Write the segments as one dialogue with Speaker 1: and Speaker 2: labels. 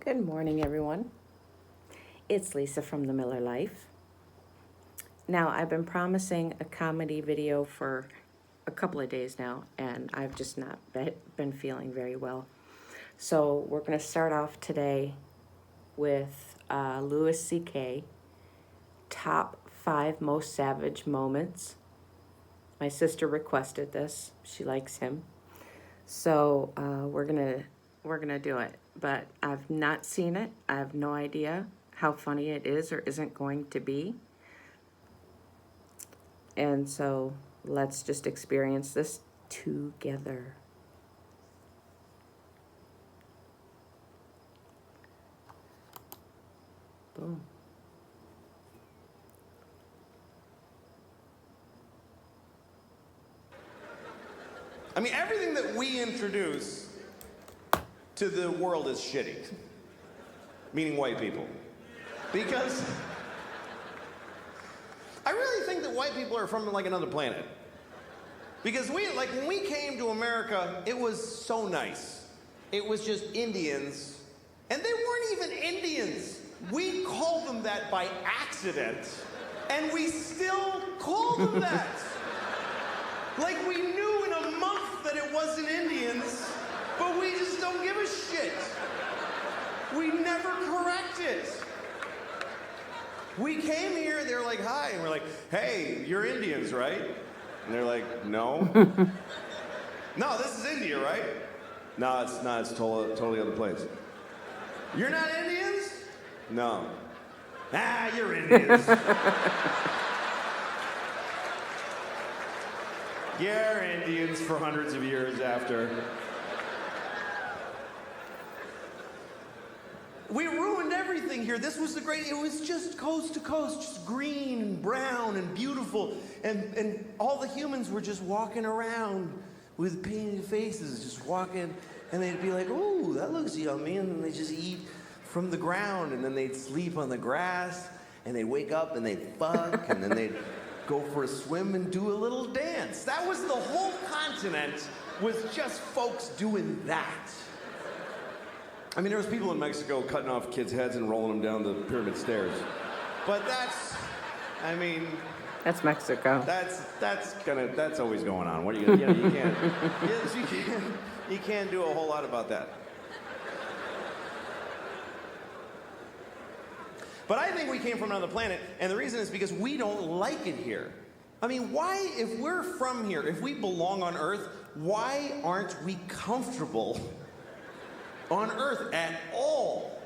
Speaker 1: Good morning, everyone. It's Lisa from The Miller Life. Now, I've been promising a comedy video for a couple of days now, and I've just not been feeling very well. So we're going to start off today with Louis C.K. Top 5 most savage moments. My sister requested this. She likes him. So we're gonna do it. But I've not seen it. I have no idea how funny it is or isn't going to be. And so let's just experience this together. Boom.
Speaker 2: I mean, everything that we introduce to the world is shitty. Meaning white people. Because I really think that white people are from like another planet. Because when we came to America, it was so nice. It was just Indians, and they weren't even Indians. We called them that by accident, and we still call them that. Like we knew in a month that it wasn't Indians, but we just don't give a shit. We never correct it. We came here, they're like, hi, and we're like, hey, you're Indians, right? And they're like, no. No, this is India, right? No, it's not, it's totally other place. You're not Indians? No. Ah, you're Indians. You're Indians for hundreds of years after. We ruined everything here. This was it was just coast to coast, just green and brown and beautiful. And all the humans were just walking around with painted faces, just walking. And they'd be like, oh, that looks yummy. And then they just eat from the ground. And then they'd sleep on the grass. And they'd wake up and they'd fuck. And then they'd go for a swim and do a little dance. That was the whole continent, was just folks doing that. I mean, there was people in Mexico cutting off kids' heads and rolling them down the pyramid stairs. But that's
Speaker 1: Mexico.
Speaker 2: That's always going on. What are you gonna, you can't do a whole lot about that. But I think we came from another planet, and the reason is because we don't like it here. I mean, why, if we're from here, if we belong on Earth, why aren't we comfortable on Earth at all?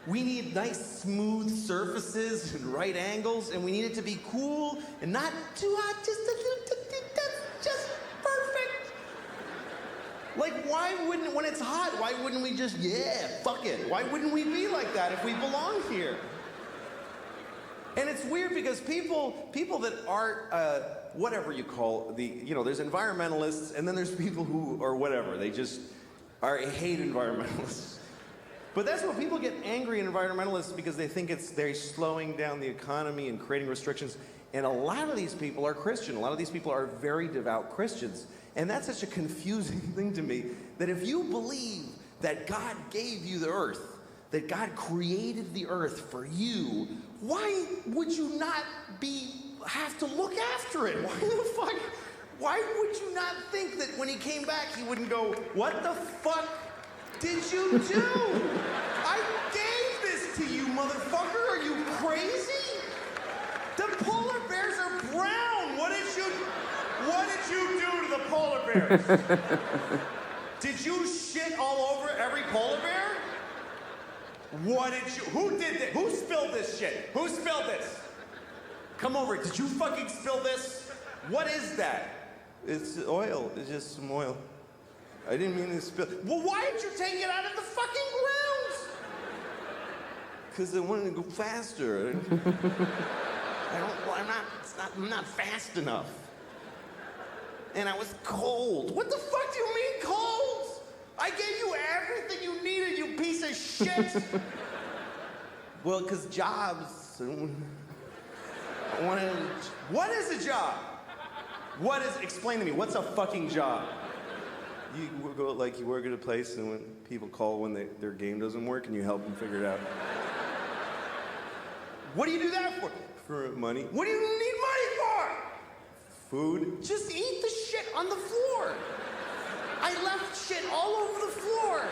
Speaker 2: We need nice, smooth surfaces and right angles, and we need it to be cool and not too hot, just perfect. Like, when it's hot, why wouldn't we just, yeah, fuck it? Why wouldn't we be like that if we belong here? And it's weird because people that aren't, whatever you call there's environmentalists, and then there's people who are whatever, they just hate environmentalists. But that's what people get angry at environmentalists, because they think they're slowing down the economy and creating restrictions. And a lot of these people are Christian. A lot of these people are very devout Christians. And that's such a confusing thing to me, that if you believe that God gave you the earth, that God created the earth for you, why would you not have to look after it? Why would you not think that when he came back, he wouldn't go, what the fuck did you do? I gave this to you, motherfucker. Are you crazy? The polar bears are brown. What did you do to the polar bears? Did you shit all over every polar bear? Who did this? Who spilled this shit? Who spilled this? Come over, did you fucking spill this? What is that? It's oil, it's just some oil. I didn't mean to spill. Well, why didn't you take it out of the fucking ground? Because I wanted to go faster. I'm not fast enough. And I was cold. What the fuck do you mean cold? I gave you everything you needed, you piece of shit. Well, because jobs. What is a job? Explain to me, what's a fucking job?
Speaker 3: You go like you work at a place, and when people call when their game doesn't work, and you help them figure it out.
Speaker 2: What do you do that for?
Speaker 3: For money.
Speaker 2: What do you need money for?
Speaker 3: Food.
Speaker 2: Just eat the shit on the floor. I left shit all over the floor.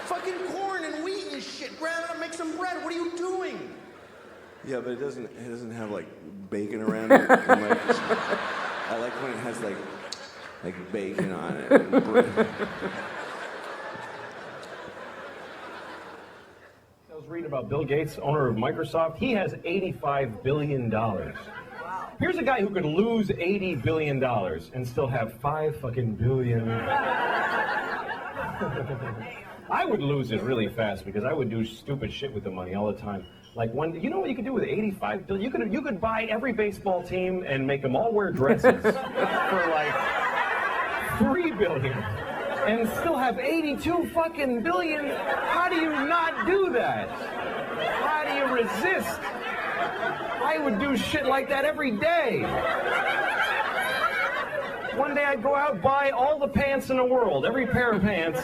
Speaker 2: Fucking corn and wheat and shit. Grab it up, make some bread. What are you doing?
Speaker 3: Yeah, but it doesn't have like bacon around it. And, like, I like when it has like bacon on it. And bread.
Speaker 4: I was reading about Bill Gates, owner of Microsoft. He has $85 billion. Here's a guy who could lose $80 billion and still have 5 fucking billion. I would lose it really fast because I would do stupid shit with the money all the time. Like you know what you could do with 85 billion? You could buy every baseball team and make them all wear dresses for like 3 billion and still have 82 fucking billion. How do you not do that? How do you resist? I would do shit like that every day. One day I'd go out, buy all the pants in the world, every pair of pants,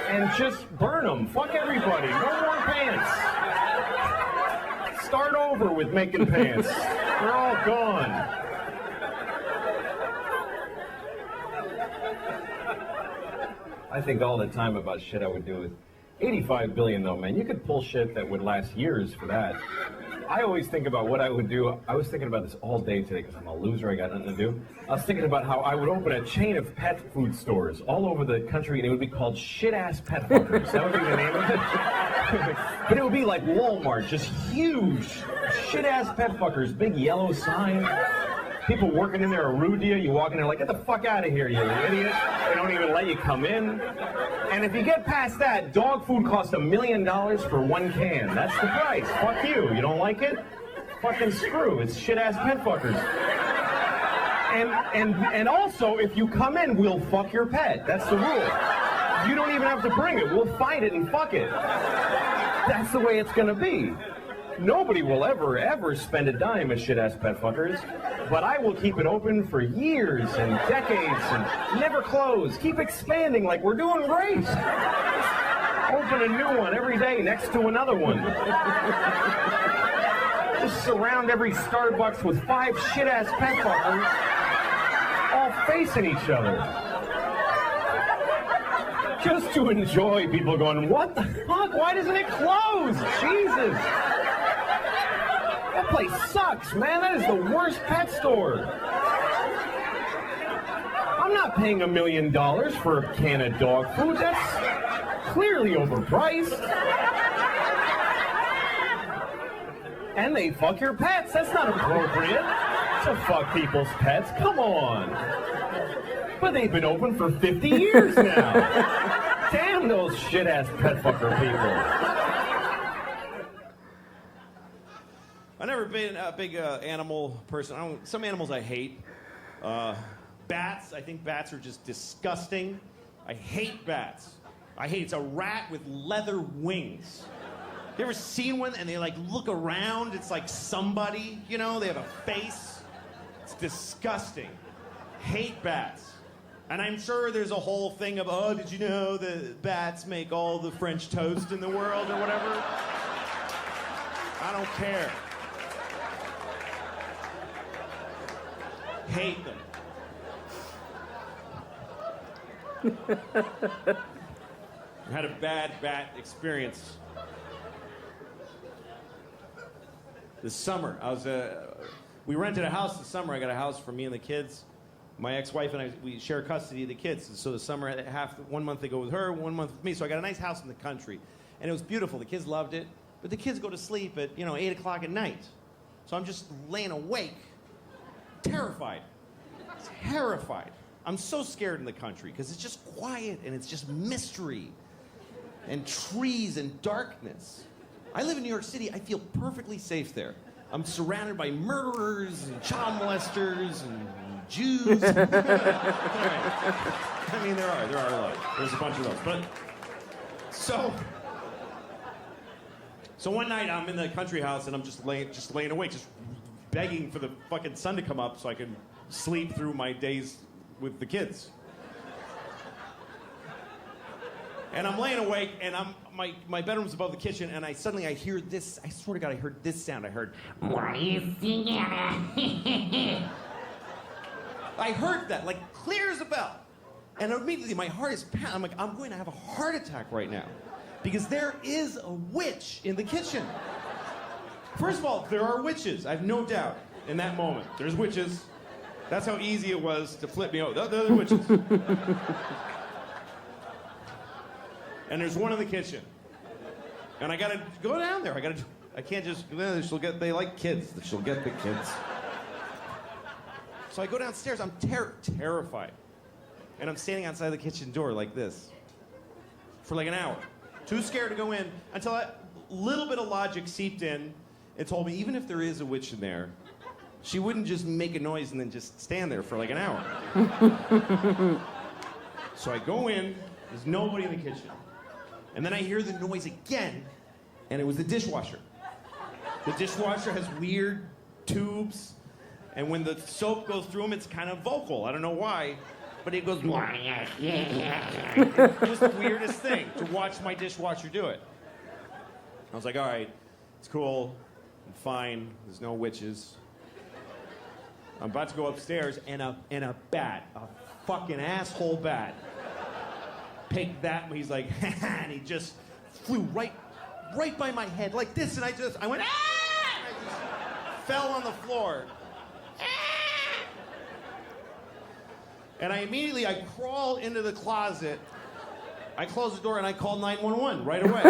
Speaker 4: and just burn them. Fuck everybody. No more pants. Start over with making pants. They're all gone. I think all the time about shit I would do with 85 billion though, man. You could pull shit that would last years for that. I always think about what I would do. I was thinking about this all day today because I'm a loser. I got nothing to do. I was thinking about how I would open a chain of pet food stores all over the country, and it would be called Shit-Ass Pet Fuckers. That would be the name of it. But it would be like Walmart, just huge Shit-Ass Pet Fuckers, big yellow sign. People working in there are rude to you. You walk in there like, get the fuck out of here, you idiot. They don't even let you come in. And if you get past that, dog food costs $1 million for 1 can. That's the price. Fuck you. You don't like it? Fucking screw. It's shit-ass pet fuckers. And also, if you come in, we'll fuck your pet. That's the rule. You don't even have to bring it. We'll find it and fuck it. That's the way it's gonna be. Nobody will ever spend a dime at shit-ass pet fuckers, but I will keep it open for years and decades and never close. Keep expanding like we're doing great. Open a new one every day next to another one. Just surround every Starbucks with 5 shit-ass pet fuckers all facing each other. Just to enjoy people going, what the fuck? Why doesn't it close? Jesus. That place sucks, man. That is the worst pet store. I'm not paying $1 million for a can of dog food. That's clearly overpriced. And they fuck your pets. That's not appropriate to fuck people's pets. Come on. But they've been open for 50 years now. Damn those shit-ass pet fucker people.
Speaker 2: I've never been a big animal person. Some animals I hate. Bats. I think bats are just disgusting. I hate bats. It's a rat with leather wings. You ever seen one and they like look around? It's like somebody, you know, they have a face. It's disgusting. Hate bats. And I'm sure there's a whole thing of, oh, did you know the bats make all the French toast in the world or whatever? I don't care. Hate them. I had a bad bat experience. This summer, we rented a house this summer. I got a house for me and the kids. My ex-wife and I, we share custody of the kids. So the summer, 1 month they go with her, 1 month with me. So I got a nice house in the country. And it was beautiful. The kids loved it. But the kids go to sleep at, 8 o'clock at night. So I'm just laying awake, terrified. I'm so scared in the country because it's just quiet and it's just mystery and trees and darkness. I live in New York City. I feel perfectly safe there. I'm surrounded by murderers and child molesters and Jews. I mean, there are a lot. There's a bunch of those. But so one night I'm in the country house and I'm just laying awake, just begging for the fucking sun to come up so I can sleep through my days with the kids. And I'm laying awake, and my bedroom's above the kitchen, and I hear this. I swear to God, I heard this sound. I heard, "What are you singing?" I heard that, like clear as a bell. And immediately my heart is pounding. I'm like, I'm going to have a heart attack right now. Because there is a witch in the kitchen. First of all, there are witches. I have no doubt in that moment. There's witches. That's how easy it was to flip me over. There are witches. And there's one in the kitchen. And I gotta go down there. I can't just, they like kids. She'll get the kids. So I go downstairs. I'm terrified. And I'm standing outside the kitchen door like this for like an hour. Too scared to go in until a little bit of logic seeped in and told me even if there is a witch in there, she wouldn't just make a noise and then just stand there for like an hour. So I go in, there's nobody in the kitchen. And then I hear the noise again, and it was the dishwasher. The dishwasher has weird tubes, and when the soap goes through them, it's kind of vocal. I don't know why, but it goes. It was the weirdest thing to watch my dishwasher do it. I was like, all right, it's cool, I'm fine, there's no witches. I'm about to go upstairs, and a bat, a fucking asshole bat, picked that, he's like, and he just flew right by my head like this, and I went, ah! And I just fell on the floor. And I crawl into the closet, I close the door, and I call 911 right away.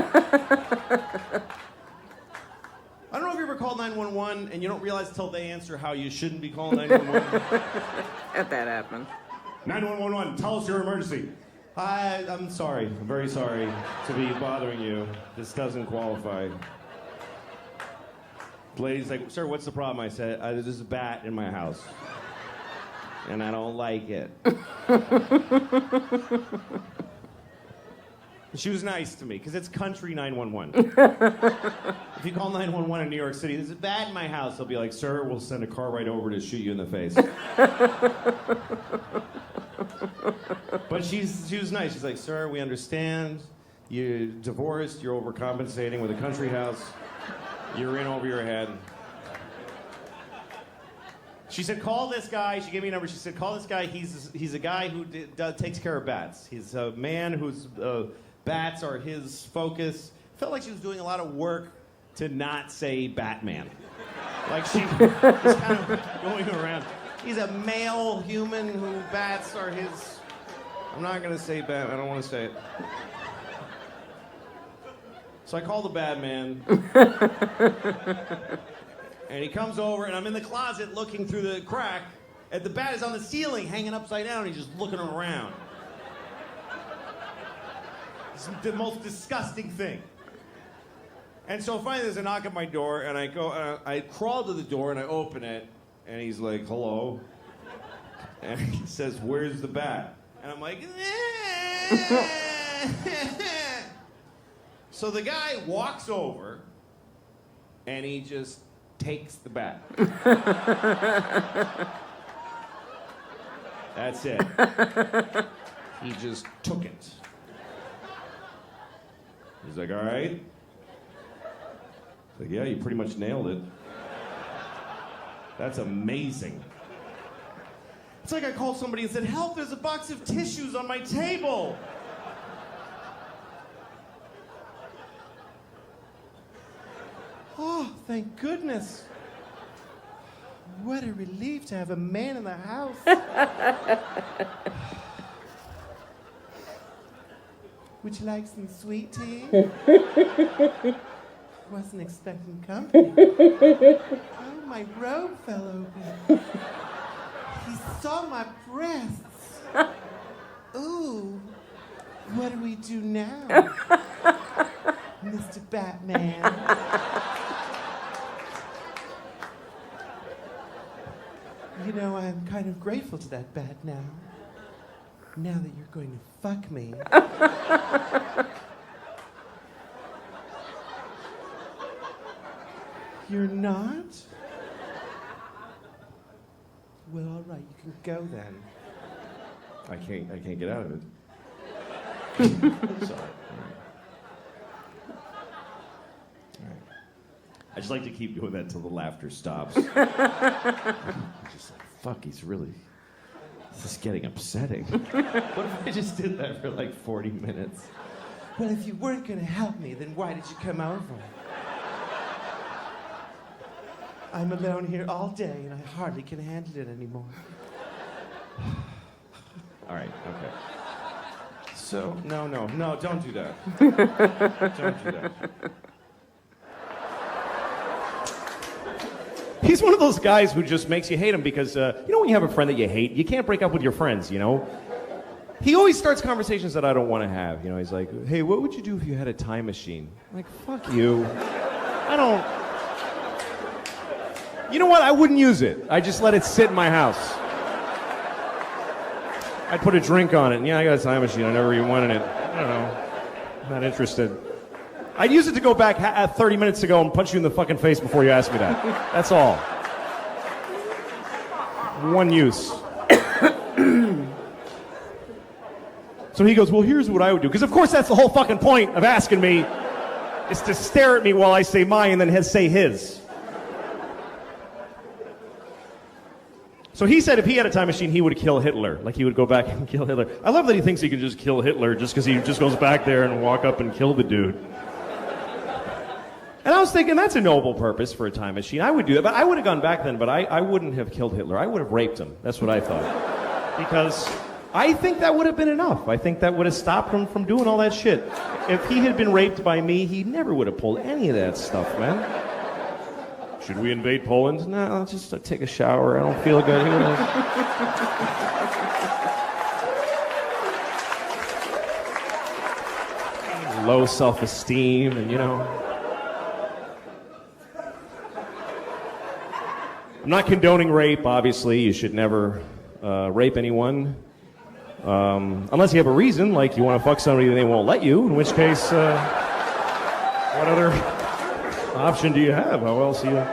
Speaker 2: I don't know if you ever called 911 and you don't realize till they answer how you shouldn't be calling 911.
Speaker 1: Let that happen.
Speaker 2: 911, tell us your emergency. Hi, I'm sorry. I'm very sorry to be bothering you. This doesn't qualify. The lady's like, sir, what's the problem? I said, there's a bat in my house. And I don't like it. She was nice to me, because it's country 911. If you call 911 in New York City, there's a bat in my house, they'll be like, sir, we'll send a car right over to shoot you in the face. But she was nice. She's like, sir, we understand. You're divorced, you're overcompensating with a country house. You're in over your head. She said, call this guy. She gave me a number. She said, call this guy. He's a guy who takes care of bats. He's a man whose bats are his focus. Felt like she was doing a lot of work to not say Batman. Like she was kind of going around. He's a male human who bats are his. I'm not going to say Batman. I don't want to say it. So I call the Batman. And he comes over, and I'm in the closet looking through the crack, and the bat is on the ceiling, hanging upside down, and he's just looking around. It's the most disgusting thing. And so finally there's a knock at my door, and I crawl to the door, and I open it, and he's like, hello. And he says, where's the bat? And I'm like, So the guy walks over, and he just takes the bat. That's it. He just took it. He's like, all right. He's like, yeah, you pretty much nailed it. That's amazing. It's like I called somebody and said, help, there's a box of tissues on my table. Oh, thank goodness. What a relief to have a man in the house. Would you like some sweet tea? Wasn't expecting company. Oh, my robe fell open. He saw my breasts. Ooh, what do we do now? Mr. Batman. You know, I'm kind of grateful to that bat now. Now that you're going to fuck me. You're not? Well, all right, you can go then. I can't get out of it.
Speaker 5: Sorry. All right. I just like to keep doing that till the laughter stops. I'm just like, fuck, this is getting upsetting. What if I just did that for like 40 minutes?
Speaker 2: Well, if you weren't gonna help me, then why did you come over? I'm alone here all day and I hardly can handle it anymore.
Speaker 5: All right, okay.
Speaker 2: So,
Speaker 5: No, don't do that. Don't do that. He's one of those guys who just makes you hate him because, you know when you have a friend that you hate, you can't break up with your friends, you know? He always starts conversations that I don't want to have. You know, he's like, hey, what would you do if you had a time machine? I'm like, fuck you. I don't... You know what? I wouldn't use it. I just let it sit in my house. I'd put a drink on it. And yeah, I got a time machine. I never even wanted it. I don't know. I'm not interested. I'd use it to go back 30 minutes ago and punch you in the fucking face before you ask me that. That's all. One use. So he goes, well, here's what I would do. Because, of course, that's the whole fucking point of asking me, is to stare at me while I say mine and then say his. So he said if he had a time machine, he would kill Hitler. Like, he would go back and kill Hitler. I love that he thinks he can just kill Hitler just because he just goes back there and walk up and kill the dude. And I was thinking, that's a noble purpose for a time machine. I would do that, but I would have gone back then, but I wouldn't have killed Hitler. I would have raped him. That's what I thought. Because I think that would have been enough. I think that would have stopped him from doing all that shit. If he had been raped by me, he never would have pulled any of that stuff, man. Should we invade Poland? No, I'll just take a shower. I don't feel good. Low self-esteem and, you know. I'm not condoning rape, obviously. You should never rape anyone. Unless you have a reason, like you want to fuck somebody and they won't let you, in which case, what other option do you have? How else are you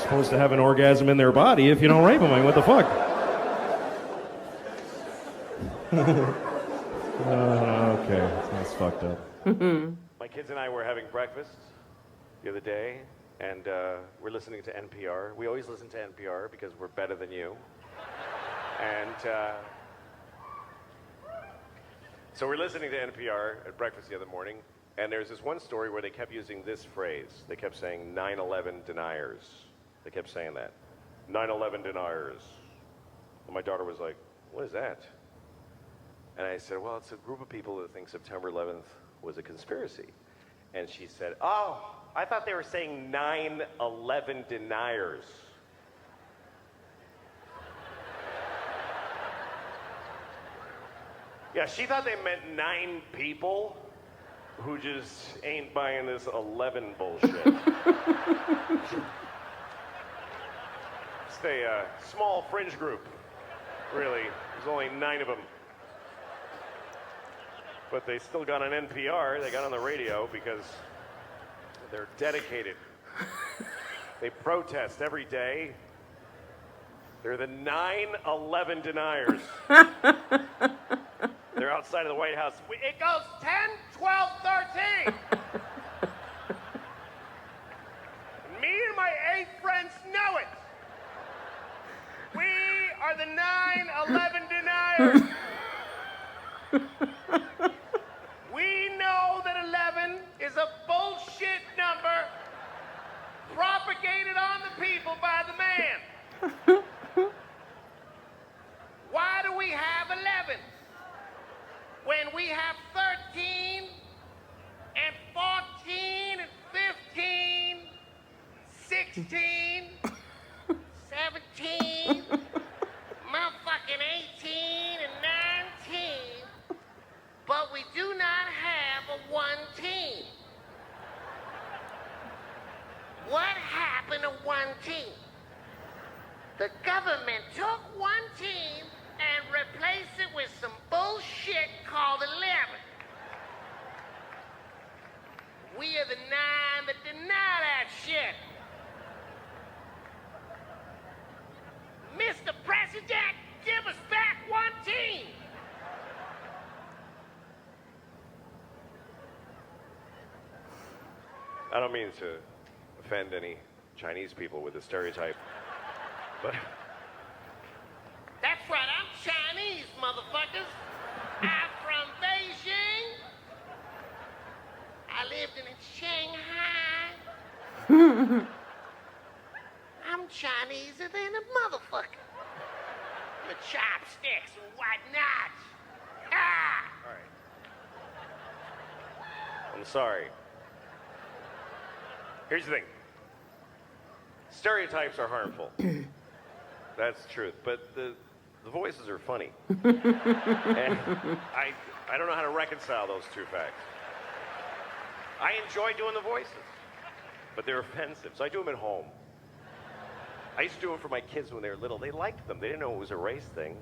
Speaker 5: supposed to have an orgasm in their body if you don't rape them? I mean, what the fuck? Okay, that's fucked up.
Speaker 4: My kids and I were having breakfast the other day, and we're listening to NPR. We always listen to NPR because we're better than you. And so we're listening to NPR at breakfast the other morning, and there's this one story where they kept using this phrase. They kept saying 9/11 deniers. They kept saying that. 9/11 deniers. And my daughter was like, what is that? And I said, well, it's a group of people that think September 11th was a conspiracy. And she said, oh, I thought they were saying 9/11 deniers. Yeah, she thought they meant 9 people who just ain't buying this 11 bullshit. It's a small fringe group, really. There's only 9 of them. But they still got on NPR, they got on the radio because they're dedicated. They protest every day. They're the 9/11 deniers. They're outside of the White House. It goes 10, 12, 13. Me and my 8 friends know it. We are the 9/11 deniers. We know that 11 is a bullshit number propagated on the people by the man. Why do we have 11? When we have 13 and 14 and 15, 16, 17, motherfucking 18 and 19, but we do not have a 1 team. What happened to 1 team? The government took 1 team and replace it with some bullshit called 11. We are the 9 that deny that shit. Mr. President, give us back 1 team.
Speaker 6: don't mean to offend any Chinese people with the stereotype, but
Speaker 7: That's right, I'm Chinese, motherfuckers. I'm from Beijing. I lived in Shanghai. I'm Chineser than a motherfucker. With chopsticks and whatnot. Ah!
Speaker 6: all right. I'm sorry. Here's the thing. Stereotypes are harmful. That's the truth. But the voices are funny. And I don't know how to reconcile those two facts. I enjoy doing the voices, but they're offensive, so I do them at home. I used to do them for my kids when they were little. They liked them. They didn't know it was a race thing.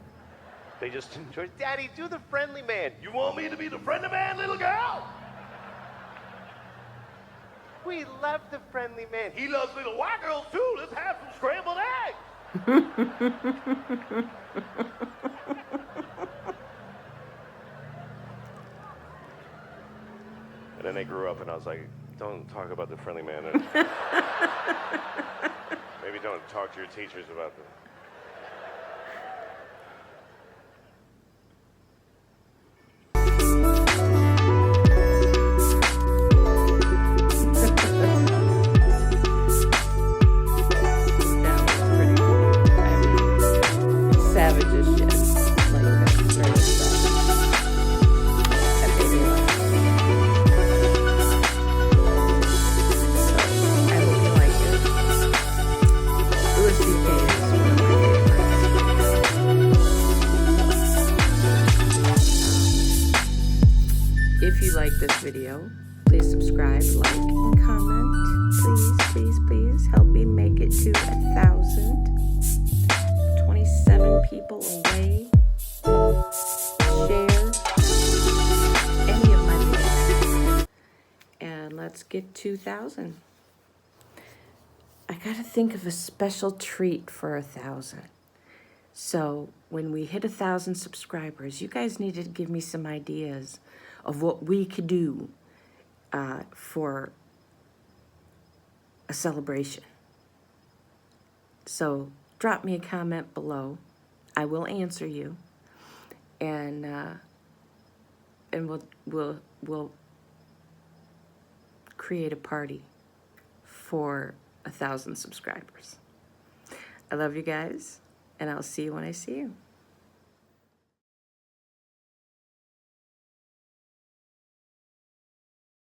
Speaker 6: They just enjoyed, Daddy, do the friendly man. You want me to be the friendly man, little girl? We love the friendly man. He loves little white girls, too. Let's have some scrambled eggs. And then they grew up, and I was like, don't talk about the friendly man. Maybe don't talk to your teachers about them.
Speaker 1: That was pretty cool. I mean, savage as shit. Like, that's very savage. That made me laugh. So, I hope you like it. Louis C.K. is one of my favorites. If you like this video, please subscribe, like, and comment. Please, please, please help me make it to 1,000. 27 people away. Share any of my videos. And let's get 2,000. I gotta think of a special treat for 1,000. So when we hit 1,000 subscribers, you guys need to give me some ideas of what we could do for a celebration. So drop me a comment below. I will answer you, and we'll create a party for 1,000 subscribers. I love you guys, and I'll see you when I see you.